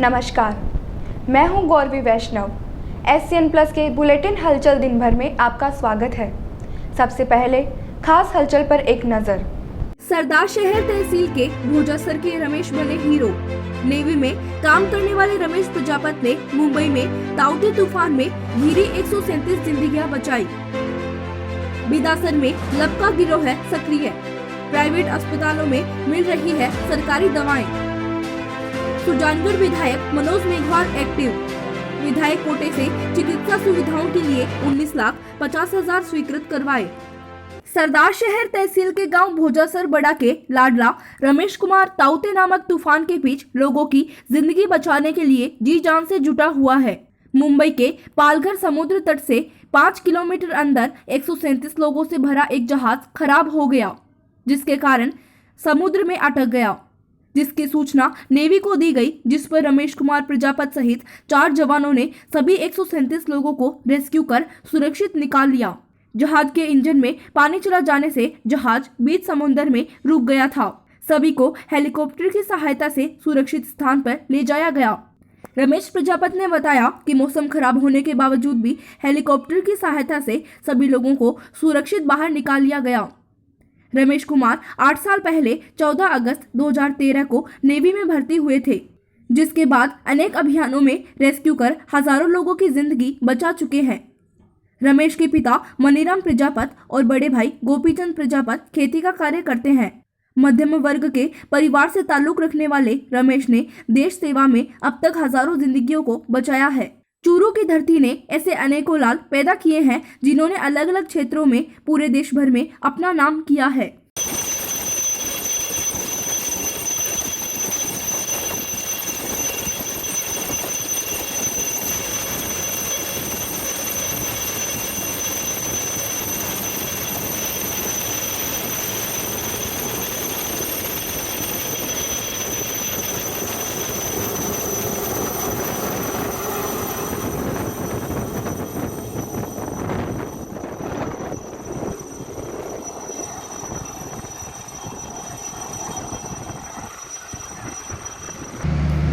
नमस्कार, मैं हूं गौरवी वैष्णव। SCN प्लस के बुलेटिन हलचल दिन भर में आपका स्वागत है। सबसे पहले खास हलचल पर एक नजर। सरदार शहर तहसील के भोजासर के रमेश बने हीरो। नेवी में काम करने वाले रमेश प्रजापति ने मुंबई में ताउते तूफान में घिरी 137 जिंदगियां बचाई। बिदासर में लब का गिरोह है सक्रिय। प्राइवेट अस्पतालों में मिल रही है सरकारी दवाएं। सुजानगढ़ विधायक मनोज मेघवाल एक्टिव। विधायक कोटे से चिकित्सा सुविधाओं के लिए 19,50,000 स्वीकृत करवाए। सरदार शहर तहसील के गांव भोजासर बड़ा के लाडला रमेश कुमार ताउते नामक तूफान के बीच लोगों की जिंदगी बचाने के लिए जी जान से जुटा हुआ है। मुंबई के पालघर समुद्र तट से 5 किलोमीटर अंदर 137 लोगों से भरा एक जहाज खराब हो गया, जिसके कारण समुद्र में अटक गया, जिसकी सूचना नेवी को दी गई, जिस पर रमेश कुमार प्रजापति सहित 4 जवानों ने सभी 137 लोगों को रेस्क्यू कर सुरक्षित निकाल लिया। जहाज के इंजन में पानी चला जाने से जहाज बीच समुद्र में रुक गया था। सभी को हेलीकॉप्टर की सहायता से सुरक्षित स्थान पर ले जाया गया। रमेश प्रजापति ने बताया कि मौसम खराब होने के बावजूद भी हेलीकॉप्टर की सहायता से सभी लोगों को सुरक्षित बाहर निकाल लिया गया। रमेश कुमार 8 साल पहले 14 अगस्त 2013 को नेवी में भर्ती हुए थे, जिसके बाद अनेक अभियानों में रेस्क्यू कर हजारों लोगों की जिंदगी बचा चुके हैं। रमेश के पिता मनीराम प्रजापति और बड़े भाई गोपीचंद प्रजापति खेती का कार्य करते हैं। मध्यम वर्ग के परिवार से ताल्लुक रखने वाले रमेश ने देश सेवा में अब तक हजारों जिंदगियों को बचाया है। चूरू की धरती ने ऐसे अनेकों लाल पैदा किए हैं, जिन्होंने अलग अलग क्षेत्रों में पूरे देश भर में अपना नाम किया है।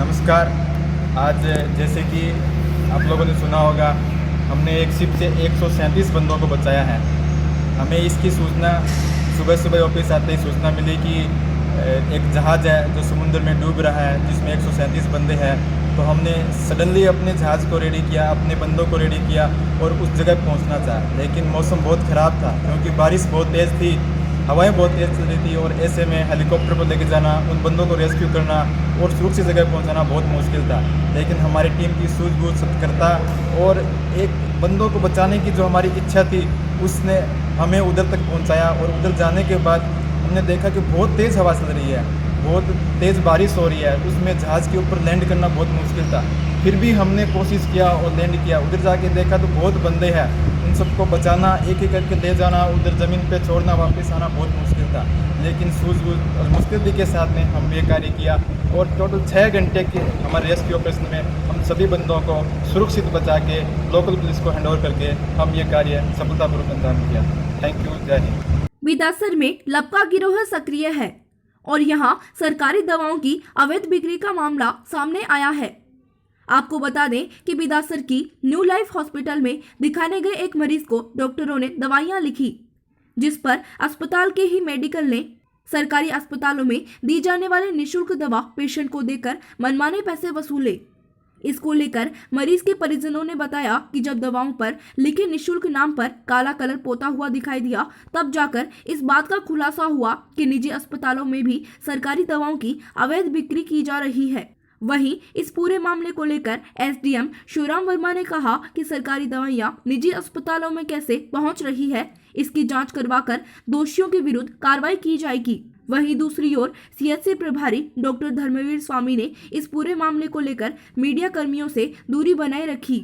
नमस्कार। आज जैसे कि आप लोगों ने सुना होगा, हमने एक शिप से 137 बंदों को बचाया है। हमें इसकी सूचना सुबह सुबह ऑफिस आते ही सूचना मिली कि एक जहाज़ है जो समुद्र में डूब रहा है, जिसमें 137 बंदे हैं। तो हमने सडनली अपने जहाज़ को रेडी किया, अपने बंदों को रेडी किया और उस जगह पहुंचना चाहा। लेकिन मौसम बहुत ख़राब था, क्योंकि बारिश बहुत तेज़ थी, हवाएं बहुत तेज़ चल रही थी और ऐसे में हेलीकॉप्टर को लेके जाना, उन बंदों को रेस्क्यू करना और सुरक्षित जगह पहुंचाना बहुत मुश्किल था। लेकिन हमारी टीम की सूझबूझ, सतर्कता और एक बंदों को बचाने की जो हमारी इच्छा थी, उसने हमें उधर तक पहुंचाया। और उधर जाने के बाद हमने देखा कि बहुत तेज़ हवा चल रही है, बहुत तेज़ बारिश हो रही है, उसमें जहाज़ के ऊपर लैंड करना बहुत मुश्किल था। फिर भी हमने कोशिश किया और लैंड किया। उधर जाके देखा तो बहुत बंदे हैं, उन सबको बचाना, एक एक करके ले जाना, उधर ज़मीन पे छोड़ना, वापस आना बहुत मुश्किल था। लेकिन सूझबूझ और मुस्तैदी के साथ में हम ये कार्य किया और टोटल 6 घंटे के हमारे रेस्क्यू ऑपरेशन में हम सभी बंदों को सुरक्षित बचा के लोकल पुलिस को हैंडओवर करके हम ये कार्य सफलतापूर्वक अंजाम दिया। Thank you. जय हिंद। बिदासर में लब का गिरोह सक्रिय है और यहाँ सरकारी दवाओं की अवैध बिक्री का मामला सामने आया है। आपको बता दें कि बिदासर की न्यू लाइफ हॉस्पिटल में दिखाने गए एक मरीज को डॉक्टरों ने दवाइयां लिखी, जिस पर अस्पताल के ही मेडिकल ने सरकारी अस्पतालों में दी जाने वाले निःशुल्क दवा पेशेंट को देकर मनमाने पैसे वसूले। इसको लेकर मरीज के परिजनों ने बताया कि जब दवाओं पर लिखे निःशुल्क नाम पर काला कलर पोता हुआ दिखाई दिया, तब जाकर इस बात का खुलासा हुआ कि निजी अस्पतालों में भी सरकारी दवाओं की अवैध बिक्री की जा रही है। वहीं इस पूरे मामले को लेकर SDM शिवराम वर्मा ने कहा कि सरकारी दवाइयां निजी अस्पतालों में कैसे पहुंच रही है, इसकी जांच करवाकर दोषियों के विरुद्ध कार्रवाई की जाएगी। वहीं दूसरी ओर CHC प्रभारी डॉक्टर धर्मवीर स्वामी ने इस पूरे मामले को लेकर मीडिया कर्मियों से दूरी बनाए रखी।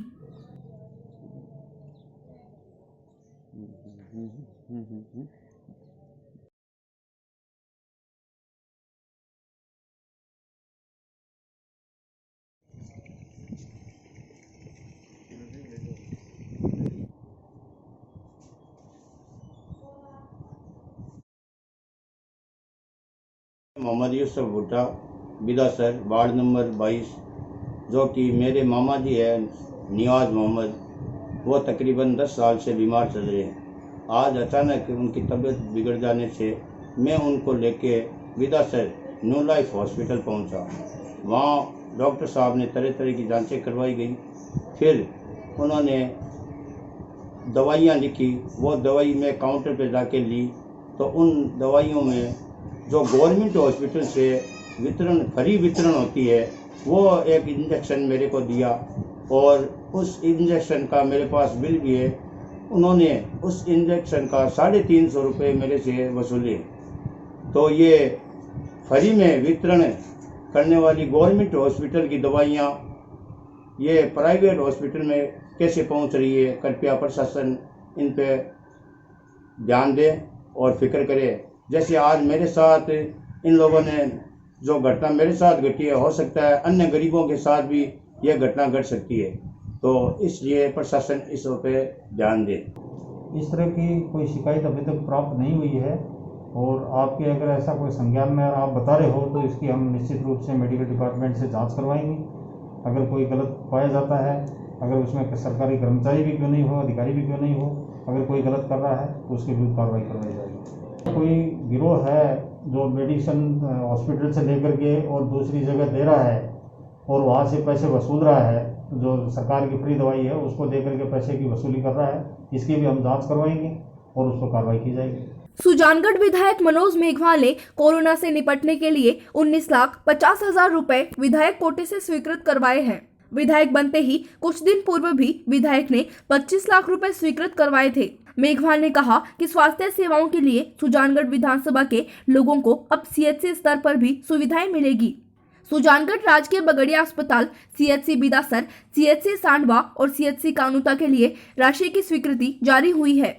मोहम्मद यूसुफ भुट्टा, बिदासर, वार्ड नंबर 22, जो कि मेरे मामा जी है नियाज मोहम्मद, वो तकरीबन 10 साल से बीमार चल रहे हैं। आज अचानक उनकी तबीयत बिगड़ जाने से मैं उनको लेके विदासर न्यू लाइफ हॉस्पिटल पहुंचा। वहाँ डॉक्टर साहब ने तरह तरह की जांचें करवाई गई। फिर उन्होंने दवाइयाँ लिखी। वो दवाई मैं काउंटर पे जाके ली तो उन दवाइयों में जो गवर्नमेंट हॉस्पिटल से फ्री वितरण होती है, वो एक इंजेक्शन मेरे को दिया और उस इंजेक्शन का मेरे पास बिल भी है। उन्होंने उस इंजेक्शन का 350 रुपये मेरे से वसूले। तो ये फ्री में वितरण करने वाली गवर्नमेंट हॉस्पिटल की दवाइयाँ ये प्राइवेट हॉस्पिटल में कैसे पहुंच रही है, कृपया प्रशासन इन पे ध्यान दे और फिक्र करे। जैसे आज मेरे साथ इन लोगों ने जो घटना मेरे साथ घटी है, हो सकता है अन्य गरीबों के साथ भी यह घटना घट सकती है। तो इसलिए प्रशासन इस पे ध्यान दे। इस तरह की कोई शिकायत अभी तक प्राप्त नहीं हुई है और आपके अगर ऐसा कोई संज्ञान में आप बता रहे हो तो इसकी हम निश्चित रूप से मेडिकल डिपार्टमेंट से जांच करवाएंगे। अगर कोई गलत पाया जाता है, अगर उसमें सरकारी कर्मचारी भी क्यों नहीं हो, अधिकारी भी क्यों नहीं हो, अगर कोई गलत कर रहा है तो उसके विरुद्ध कार्रवाई करवाई जाएगी। कोई गिरोह है जो मेडिसिन हॉस्पिटल से लेकर के और दूसरी जगह दे रहा है और वहाँ से पैसे वसूल रहा है, जो सरकार की फ्री दवाई है उसको दे करके पैसे की वसूली कर रहा है, इसकी भी हम जांच करवाएंगे और उस पर कार्रवाई की जाएगी। सुजानगढ़ विधायक मनोज मेघवाल ने कोरोना से निपटने के लिए 19,50,000 रुपए विधायक कोटे से स्वीकृत करवाए हैं। विधायक बनते ही कुछ दिन पूर्व भी विधायक ने 25 लाख रुपए स्वीकृत करवाए थे। मेघवाल ने कहा कि स्वास्थ्य सेवाओं के लिए सुजानगढ़ विधानसभा के लोगों को अब सीएचसी स्तर पर भी सुविधाएं मिलेगी। सुजानगढ़ राजकीय बगड़िया अस्पताल, सीएचसी बिदासर, सीएचसी सांडवा और सीएचसी कानूता के लिए राशि की स्वीकृति जारी हुई है।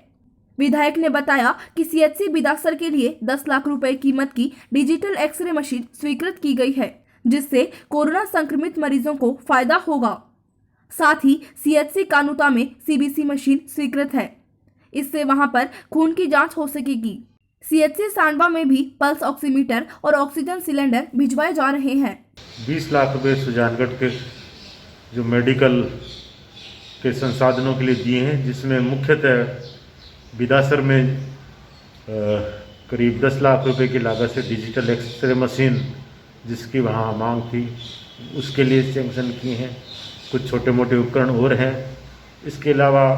विधायक ने बताया कि सीएचसी बिदासर के लिए 10 लाख रुपए कीमत की डिजिटल एक्सरे मशीन स्वीकृत की गई है, जिससे कोरोना संक्रमित मरीजों को फायदा होगा। साथ ही सीएचसी कानूता में सीबीसी मशीन स्वीकृत है, इससे वहां पर खून की जांच हो सकेगी। सीएचसी सांडवा में भी पल्स ऑक्सीमीटर और ऑक्सीजन सिलेंडर भिजवाए जा रहे हैं। 20 लाख रुपए सुजानगढ़ के जो मेडिकल के संसाधनों के लिए दिए हैं, जिसमें मुख्यतः बिदासर में करीब 10 लाख रुपए की लागत से डिजिटल एक्सरे मशीन जिसकी वहाँ मांग थी उसके लिए सैंक्शन किए हैं। कुछ छोटे मोटे उपकरण और हैं। इसके अलावा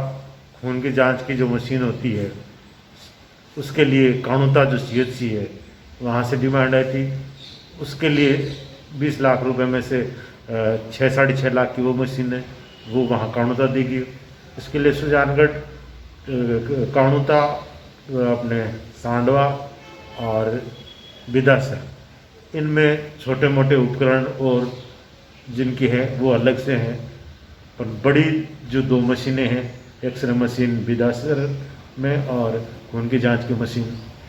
खून की जांच की जो मशीन होती है उसके लिए कानूता जो सीएचसी है वहाँ से डिमांड आई थी, उसके लिए 20 लाख रुपए में से 6-6.5 लाख की वो मशीन है, वो वहाँ कानूता देगी। इसके लिए सुजानगढ़ कानूता, अपने सांडवा और बिदासर, इनमें छोटे मोटे उपकरण और जिनकी है वो अलग से हैं, और बड़ी जो 2 मशीनें हैं, एक्सरे मशीन बिदासर में और खून की जांच की मशीन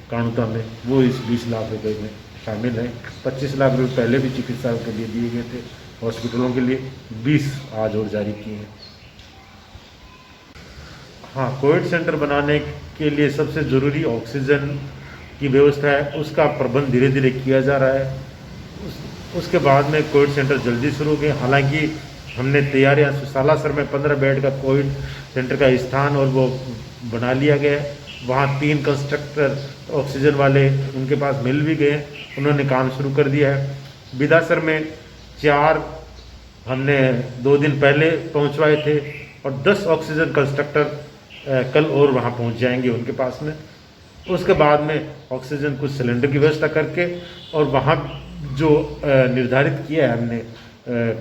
कानूता में, वो इस 20 लाख रुपए में शामिल है। 25 लाख रुपए पहले भी चिकित्सा के लिए दिए गए थे हॉस्पिटलों के लिए, 20 आज और जारी किए हैं। हाँ, कोविड सेंटर बनाने के लिए सबसे ज़रूरी ऑक्सीजन की व्यवस्था है, उसका प्रबंध धीरे धीरे किया जा रहा है। उसके बाद में कोविड सेंटर जल्दी शुरू हो गए। हालांकि हमने तैयारियां, सालासर में 15 बेड का कोविड सेंटर का स्थान और वो बना लिया गया है। वहाँ 3 कंस्ट्रक्टर ऑक्सीजन वाले उनके पास मिल भी गए, उन्होंने काम शुरू कर दिया है। बिदासर में 4 हमने 2 दिन पहले पहुँचवाए थे और 10 ऑक्सीजन कंस्ट्रक्टर कल और वहाँ पहुँच जाएंगे उनके पास में। उसके बाद में ऑक्सीजन कुछ सिलेंडर की व्यवस्था करके और वहाँ जो निर्धारित किया है हमने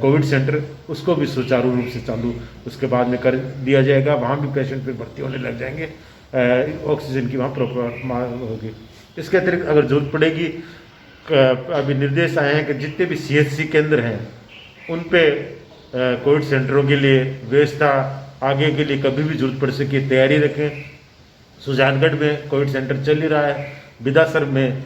कोविड सेंटर, उसको भी सुचारू रूप से चालू उसके बाद में कर दिया जाएगा। वहाँ भी पेशेंट फिर भर्ती होने लग जाएंगे, ऑक्सीजन की वहाँ प्रॉपर मांग होगी। इसके अतिरिक्त अगर जरूरत पड़ेगी, अभी निर्देश आए हैं कि जितने भी सीएचसी केंद्र हैं उन पे कोविड सेंटरों के लिए व्यवस्था आगे के लिए कभी भी जरूरत पड़ सके तैयारी रखें। सुजानगढ़ में कोविड सेंटर चल ही रहा है, बिदासर में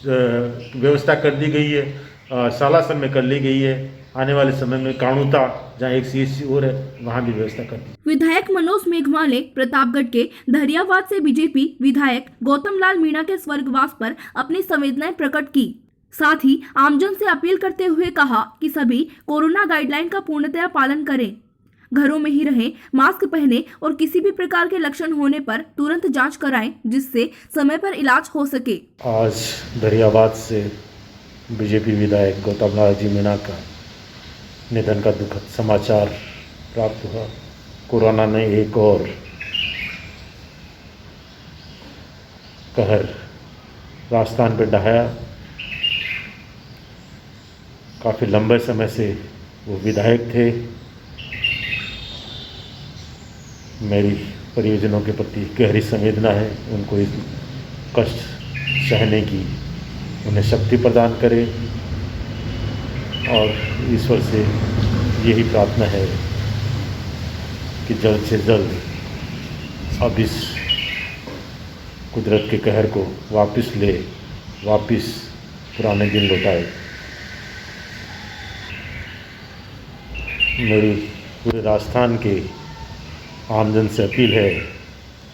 व्यवस्था कर दी गई है, सालासर में कर ली गई है। आने वाले समय में कानूता, जहाँ एक सीएचसी और है, वहाँ भी व्यवस्था कर दी। विधायक मनोज मेघवाल ने प्रतापगढ़ के धरियावाद से बीजेपी विधायक गौतम लाल मीणा के स्वर्गवास पर अपनी संवेदनाएं प्रकट की। साथ ही आमजन से अपील करते हुए कहा कि सभी कोरोना गाइडलाइन का पूर्णतया पालन करें, घरों में ही रहें, मास्क पहनें और किसी भी प्रकार के लक्षण होने पर तुरंत जांच कराएं, जिससे समय पर इलाज हो सके। आज दरियाबाद से बीजेपी विधायक गौतम लाल जी मीणा का निधन का दुखद समाचार प्राप्त हुआ। कोरोना ने एक और कहर राजस्थान पर ढहाया। काफ़ी लंबे समय से वो विधायक थे। मेरी परियोजनों के प्रति गहरी संवेदना है। उनको इस कष्ट सहने की उन्हें शक्ति प्रदान करे और ईश्वर से यही प्रार्थना है कि जल्द से जल्द अब इस कुदरत के कहर को वापस पुराने दिन लौटाए। मेरी पूरे राजस्थान के आमजन से अपील है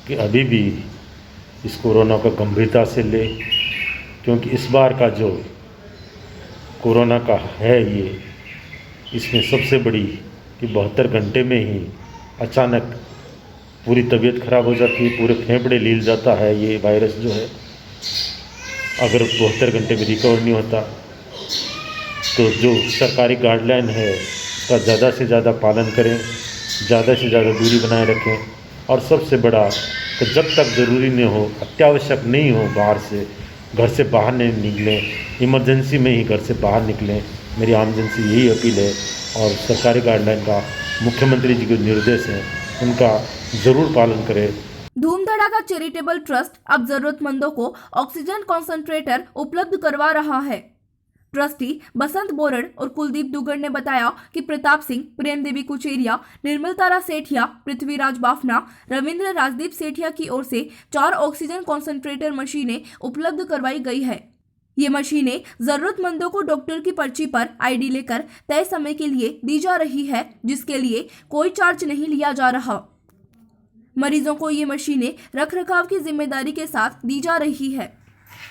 कि अभी भी इस कोरोना को गंभीरता से ले, क्योंकि इस बार का जो कोरोना का है ये, इसमें सबसे बड़ी कि 72 घंटे में ही अचानक पूरी तबीयत ख़राब हो जाती है, पूरे फेफड़े लील जाता है ये वायरस जो है। अगर 72 घंटे में रिकवर नहीं होता तो जो सरकारी गाइडलाइन है उसका ज़्यादा से ज़्यादा पालन करें, ज़्यादा से ज़्यादा दूरी बनाए रखें और सबसे बड़ा कि जब तक ज़रूरी नहीं हो, अत्यावश्यक नहीं हो, घर से बाहर नहीं निकलें, इमरजेंसी में ही घर से बाहर निकलें। मेरी आमजन से यही अपील है और सरकारी गाइडलाइन का मुख्यमंत्री जी के निर्देश हैं, उनका ज़रूर पालन करें। धूम धड़ाका चैरिटेबल ट्रस्ट अब जरूरतमंदों को ऑक्सीजन कॉन्सेंट्रेटर उपलब्ध करवा रहा है। ट्रस्टी बसंत बोरड़ और कुलदीप दुगड़ ने बताया कि प्रताप सिंह, प्रेम देवी कुचेरिया, निर्मल तारा सेठिया, पृथ्वीराज बाफना, रविंद्र राजदीप सेठिया की ओर से 4 ऑक्सीजन कॉन्सेंट्रेटर मशीनें उपलब्ध करवाई गई है। ये मशीनें जरूरतमंदों को डॉक्टर की पर्ची पर आईडी लेकर तय समय के लिए दी जा रही है, जिसके लिए कोई चार्ज नहीं लिया जा रहा। मरीजों को ये मशीनें रखरखाव की जिम्मेदारी के साथ दी जा रही है।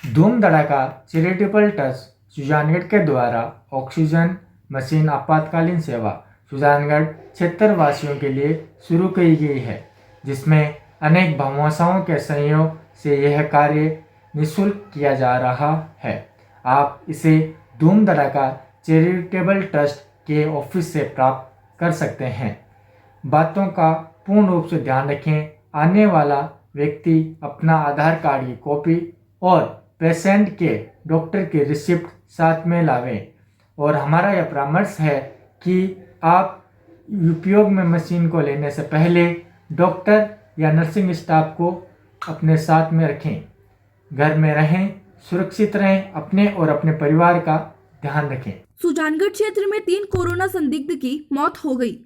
धूम धड़ाका चैरिटेबल ट्रस्ट सुजानगढ़ के द्वारा ऑक्सीजन मशीन आपातकालीन सेवा सुजानगढ़ क्षेत्र वासियों के लिए शुरू की गई है, जिसमें अनेक भामाशाओं के सहयोग से यह कार्य निःशुल्क किया जा रहा है। आप इसे धूम धड़ाका चैरिटेबल ट्रस्ट के ऑफिस से प्राप्त कर सकते हैं। बातों का पूर्ण रूप से ध्यान रखें। आने वाला व्यक्ति अपना आधार कार्ड की कॉपी और पेशेंट के डॉक्टर की रिसिप्ट साथ में लावें। और हमारा यह परामर्श है कि आप उपयोग में मशीन को लेने से पहले डॉक्टर या नर्सिंग स्टाफ को अपने साथ में रखें। घर में रहें, सुरक्षित रहें, अपने और अपने परिवार का ध्यान रखें। सुजानगढ़ क्षेत्र में 3 कोरोना संदिग्ध की मौत हो गई।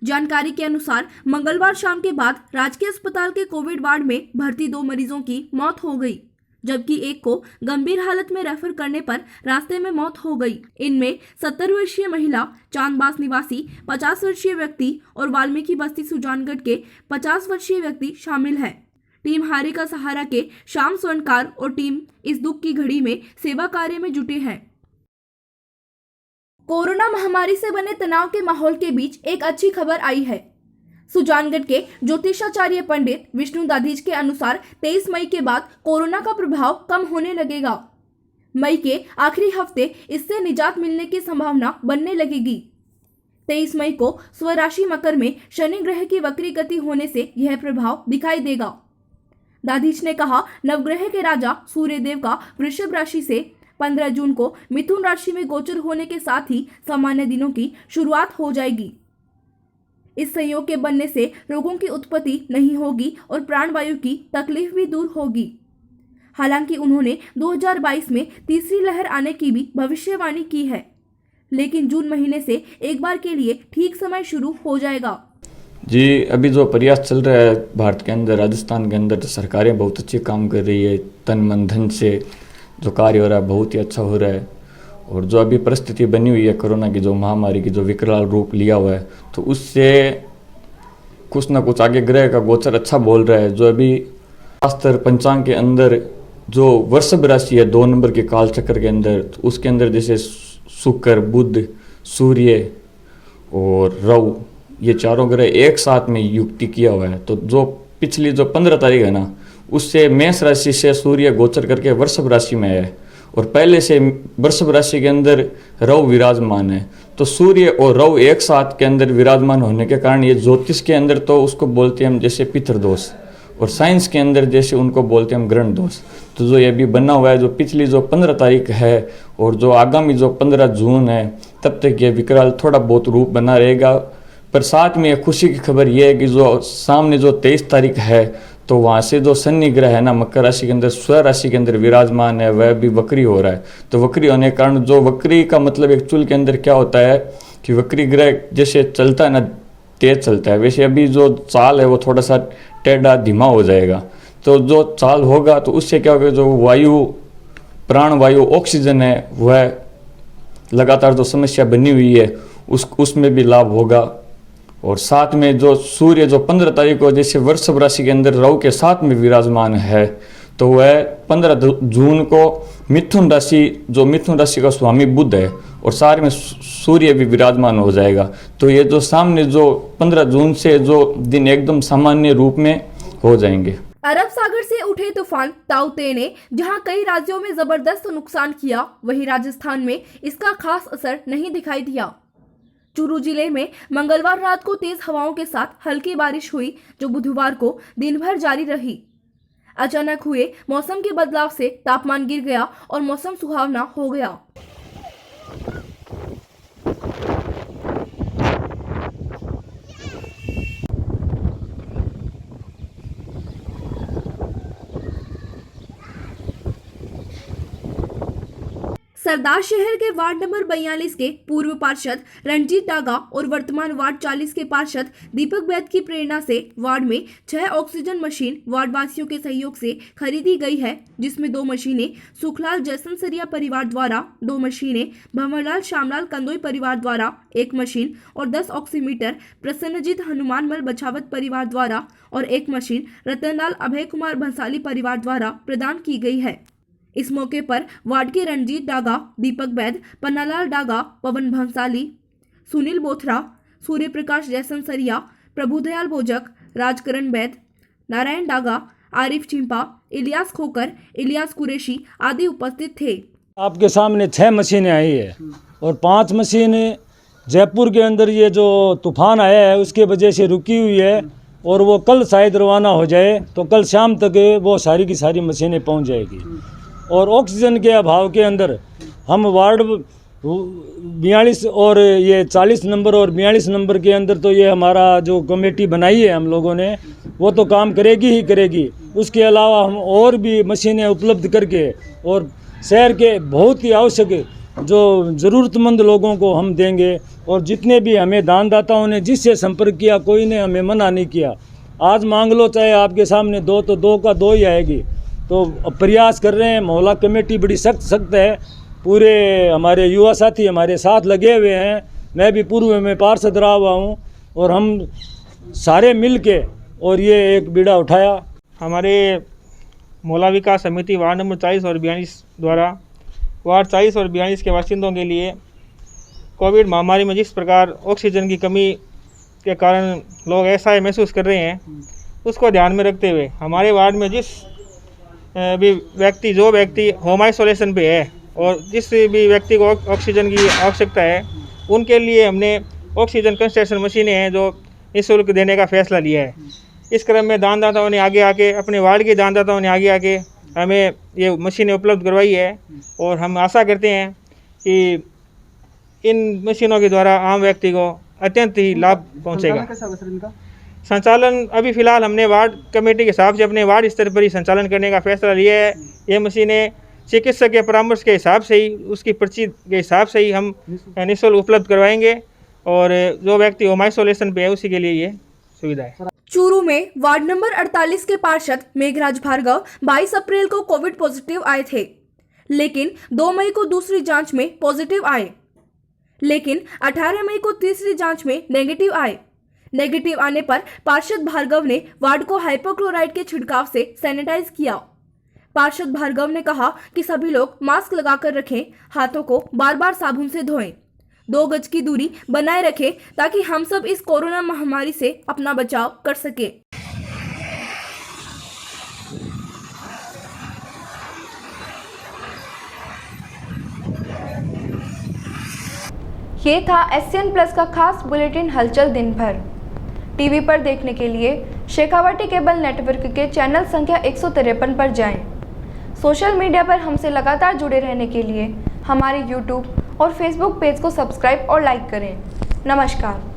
जानकारी के अनुसार मंगलवार शाम के बाद राजकीय अस्पताल के कोविड वार्ड में भर्ती 2 मरीजों की मौत हो गई, जबकि एक को गंभीर हालत में रेफर करने पर रास्ते में मौत हो गई। इनमें 70 वर्षीय महिला, चांदबास निवासी 50 वर्षीय व्यक्ति और वाल्मीकि बस्ती सुजानगढ़ के 50 वर्षीय व्यक्ति शामिल हैं। टीम हारी का सहारा के श्याम स्वर्णकार और टीम इस दुख की घड़ी में सेवा कार्य में जुटे हैं। कोरोना महामारी से बने तनाव के माहौल के बीच एक अच्छी खबर आई है। सुजानगढ़ के ज्योतिषाचार्य पंडित विष्णु दाधीच के अनुसार 23 मई के बाद कोरोना का प्रभाव कम होने लगेगा। मई के आखिरी हफ्ते इससे निजात मिलने की संभावना बनने लगेगी। 23 मई को स्वराशि मकर में शनि ग्रह की वक्री गति होने से यह प्रभाव दिखाई देगा। दाधीच ने कहा, नवग्रह के राजा सूर्यदेव का वृषभ राशि से 15 जून को मिथुन राशि में गोचर होने के साथ ही सामान्य दिनों की शुरुआत हो जाएगी। इस संयोग के बनने से रोगों की उत्पत्ति नहीं होगी और प्राणवायु की तकलीफ भी दूर होगी। हालांकि उन्होंने 2022 में तीसरी लहर आने की भी भविष्यवाणी की है, लेकिन जून महीने से एक बार के लिए ठीक समय शुरू हो जाएगा। जी, अभी जो प्रयास चल रहा है भारत के अंदर, राजस्थान के अंदर, तो सरकारें बहुत अच्छे काम कर रही है। तन मन धन से जो कार्य हो रहा है बहुत ही अच्छा हो रहा है। और जो अभी परिस्थिति बनी हुई है कोरोना की, जो महामारी की जो विकराल रूप लिया हुआ है, तो उससे कुछ ना कुछ आगे ग्रह का गोचर अच्छा बोल रहा है। जो अभी शास्त्र पंचांग के अंदर जो वृषभ राशि है 2 नंबर के काल चक्र के अंदर, तो उसके अंदर जैसे शुक्र, बुध, सूर्य और रवि, ये चारों ग्रह एक साथ में युक्ति किया हुआ है। तो जो पिछली जो 15 तारीख है ना, उससे मेष राशि से सूर्य गोचर करके वृषभ राशि में है और पहले से वृषभ राशि के अंदर रवि विराजमान है। तो सूर्य और रवि एक साथ के अंदर विराजमान होने के कारण ये ज्योतिष के अंदर तो उसको बोलते हैं हम जैसे पितृदोष, और साइंस के अंदर जैसे उनको बोलते हैं हम ग्रहण दोष। तो जो ये भी बना हुआ है, जो पिछली जो 15 तारीख है और जो आगामी जो 15 जून है, तब तक ये विकराल थोड़ा बहुत रूप बना रहेगा। पर साथ में खुशी की खबर ये है कि जो सामने जो 23 तारीख है, तो वहाँ से जो शनि ग्रह है ना मकर राशि के अंदर, स्व राशि के अंदर विराजमान है, वह भी वक्री हो रहा है। तो वक्री होने के कारण, जो वक्री का मतलब एक्चुअल के अंदर क्या होता है कि वक्री ग्रह जैसे चलता है ना, तेज चलता है, वैसे अभी जो चाल है वो थोड़ा सा टेढ़ा धीमा हो जाएगा। तो जो चाल होगा तो उससे क्या होगा, जो वायु, प्राण वायु, ऑक्सीजन है, वह लगातार जो समस्या बनी हुई है उसमें भी लाभ होगा। और साथ में जो सूर्य जो 15 तारीख को जैसे वृषभ राशि के अंदर रवि के साथ में विराजमान है, तो वह 15 जून को मिथुन राशि, जो मिथुन राशि का स्वामी बुध है, और साथ में सूर्य भी विराजमान हो जाएगा। तो ये जो सामने जो 15 जून से जो दिन एकदम सामान्य रूप में हो जाएंगे। अरब सागर से उठे तूफान ताउते ने जहां कई राज्यों में जबरदस्त नुकसान किया, वहीं राजस्थान में इसका खास असर नहीं दिखाई दिया। चूरू जिले में मंगलवार रात को तेज हवाओं के साथ हल्की बारिश हुई, जो बुधवार को दिन भर जारी रही। अचानक हुए मौसम के बदलाव से तापमान गिर गया और मौसम सुहावना हो गया। सरदार शहर के वार्ड नंबर 42 के पूर्व पार्षद रणजीत डागा और वर्तमान वार्ड 40 के पार्षद दीपक बैद की प्रेरणा से वार्ड में 6 ऑक्सीजन मशीन वार्ड वासियों के सहयोग से खरीदी गई है, जिसमें 2 मशीनें सुखलाल जैसनसरिया परिवार द्वारा, 2 मशीनें भंवरलाल श्यामलाल कंदोई परिवार द्वारा, 1 मशीन और 10 ऑक्सीमीटर प्रसन्नजीत हनुमानमल बछावत परिवार द्वारा और 1 मशीन रतनलाल अभय कुमार भंसाली परिवार द्वारा प्रदान की गई है। इस मौके पर वार्ड के रणजीत डागा, दीपक बैद, पन्नालाल डागा, पवन भंसाली, सुनील बोथरा, सूर्य प्रकाश जैसनसरिया, प्रभुदयाल भोजक, राजकरण बैद, नारायण डागा, आरिफ चिंपा, इलियास खोकर, इलियास कुरेशी आदि उपस्थित थे। आपके सामने 6 मशीनें आई है और 5 मशीनें जयपुर के अंदर ये जो तूफान आया है उसके वजह से रुकी हुई है, और वो कल शायद रवाना हो जाए, तो कल शाम तक वो सारी की सारी मशीनें पहुंच जाएगी। और ऑक्सीजन के अभाव के अंदर हम वार्ड 42 और ये 40 नंबर और 42 नंबर के अंदर, तो ये हमारा जो कमेटी बनाई है हम लोगों ने, वो तो काम करेगी ही करेगी। उसके अलावा हम और भी मशीनें उपलब्ध करके और शहर के बहुत ही आवश्यक जो ज़रूरतमंद लोगों को हम देंगे। और जितने भी हमें दानदाताओं ने जिससे संपर्क किया, कोई ने हमें मना नहीं किया। आज मांग लो, चाहे आपके सामने 2 तो 2 का 2 ही आएगी। तो प्रयास कर रहे हैं, मोहल्ला कमेटी बड़ी सख्त है, पूरे हमारे युवा साथी हमारे साथ लगे हुए हैं। मैं भी पूर्व में पार्षद रहा हुआ हूँ, और हम सारे मिल के और ये एक बीड़ा उठाया। हमारे मोहल्ला विकास समिति वार्ड नंबर 40 और 42 द्वारा वार्ड 40 और 42 के बाशिंदों के लिए कोविड महामारी में जिस प्रकार ऑक्सीजन की कमी के कारण लोग ऐसा महसूस कर रहे हैं, उसको ध्यान में रखते हुए हमारे वार्ड में जिस भी जो व्यक्ति होम आइसोलेशन पे है और जिस भी व्यक्ति को ऑक्सीजन की आवश्यकता है, उनके लिए हमने ऑक्सीजन कंसंट्रेशन मशीनें हैं जो निःशुल्क देने का फैसला लिया है। इस क्रम में दानदाताओं ने आगे आके, अपने वार्ड के दानदाताओं ने आगे आके हमें ये मशीनें उपलब्ध करवाई है, और हम आशा करते हैं कि इन मशीनों के द्वारा आम व्यक्ति को अत्यंत ही लाभ पहुँचेगा। संचालन अभी फ़िलहाल हमने वार्ड कमेटी के हिसाब से अपने वार्ड स्तर पर ही संचालन करने का फैसला लिया है। ये मशीनें चिकित्सक के परामर्श के हिसाब से ही, उसकी पर्ची के हिसाब से ही हम निःशुल्क उपलब्ध करवाएंगे, और जो व्यक्ति होम आइसोलेशन पे है उसी के लिए ये सुविधा है। चूरू में वार्ड नंबर 48 के पार्षद मेघराज भार्गव 22 अप्रैल को कोविड पॉजिटिव आए थे, लेकिन 2 मई को दूसरी जांच में पॉजिटिव आए, लेकिन 18 मई को तीसरी जांच में नेगेटिव आए। नेगेटिव आने पर पार्षद भार्गव ने वार्ड को हाइपोक्लोराइड के छिड़काव से सैनिटाइज किया। पार्षद भार्गव ने कहा कि सभी लोग मास्क लगाकर रखें, हाथों को बार बार साबुन से धोएं, 2 गज की दूरी बनाए रखें ताकि हम सब इस कोरोना महामारी से अपना बचाव कर सके। ये था SCN प्लस का खास बुलेटिन हलचल दिन भर। टीवी पर देखने के लिए शेखावाटी केबल नेटवर्क के चैनल संख्या 153 पर जाएं। सोशल मीडिया पर हमसे लगातार जुड़े रहने के लिए हमारे YouTube और Facebook पेज को सब्सक्राइब और लाइक करें। नमस्कार।